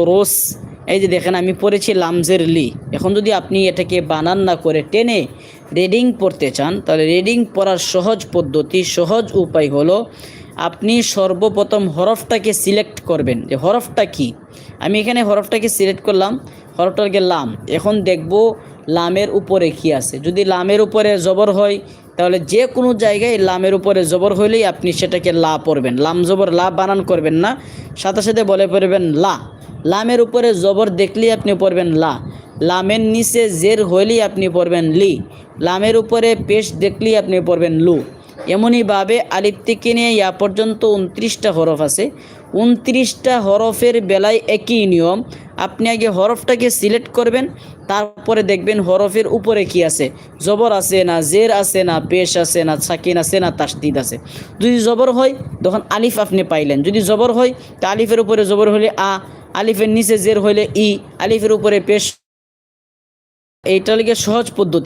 Rose, এই যে দেখেন আমি পড়েছি লামজের লি। এখন যদি আপনি এটাকে বানান না করে টেনে রিডিং পড়তে চান, তাহলে রিডিং পড়ার সহজ পদ্ধতি, সহজ উপায় হলো আপনি সর্বপ্রথম হরফটাকে সিলেক্ট করবেন যে হরফটা কি। আমি এখানে হরফটাকে সিলেক্ট করলাম, হরফটাকে লাম। এখন দেখব লামের উপরে কি আছে। যদি লামের উপরে জবর হয় তাহলে যে কোনো জায়গায় লামের উপরে জবর হইলেই আপনি সেটাকে লা পড়বেন। লাম জবর লা বানান করবেন না, সাথে সাথে বলে পড়বেন লা। লামের উপরে জবর দেখলেই আপনি পড়বেন লা। লামের নিচে জের হইলেই আপনি পড়বেন লি। লামের উপরে পেশ দেখলেই আপনি পড়বেন লু। এমনইভাবে আলিফ থেকে নিয়ে ইয়া পর্যন্ত 29টা হরফ আছে। 29টা হরফের বেলায় একই নিয়ম। আপনি আগে হরফটাকে সিলেক্ট করবেন, তারপরে দেখবেন হরফের উপরে কি আছে, জবর আছে না, জের আছে না, পেশ আছে না, সাকিন আছে না, তাসদিদ আছে। যদি জবর হয় তখন আলিফ আপনি পাইলেন। যদি জবর হয় তা আলিফের উপরে জবর হলে আ, আলিফের নিচে জের হইলে ই, আলিফের উপরে পেশ। এইটা হলো সহজ পদ্ধতি।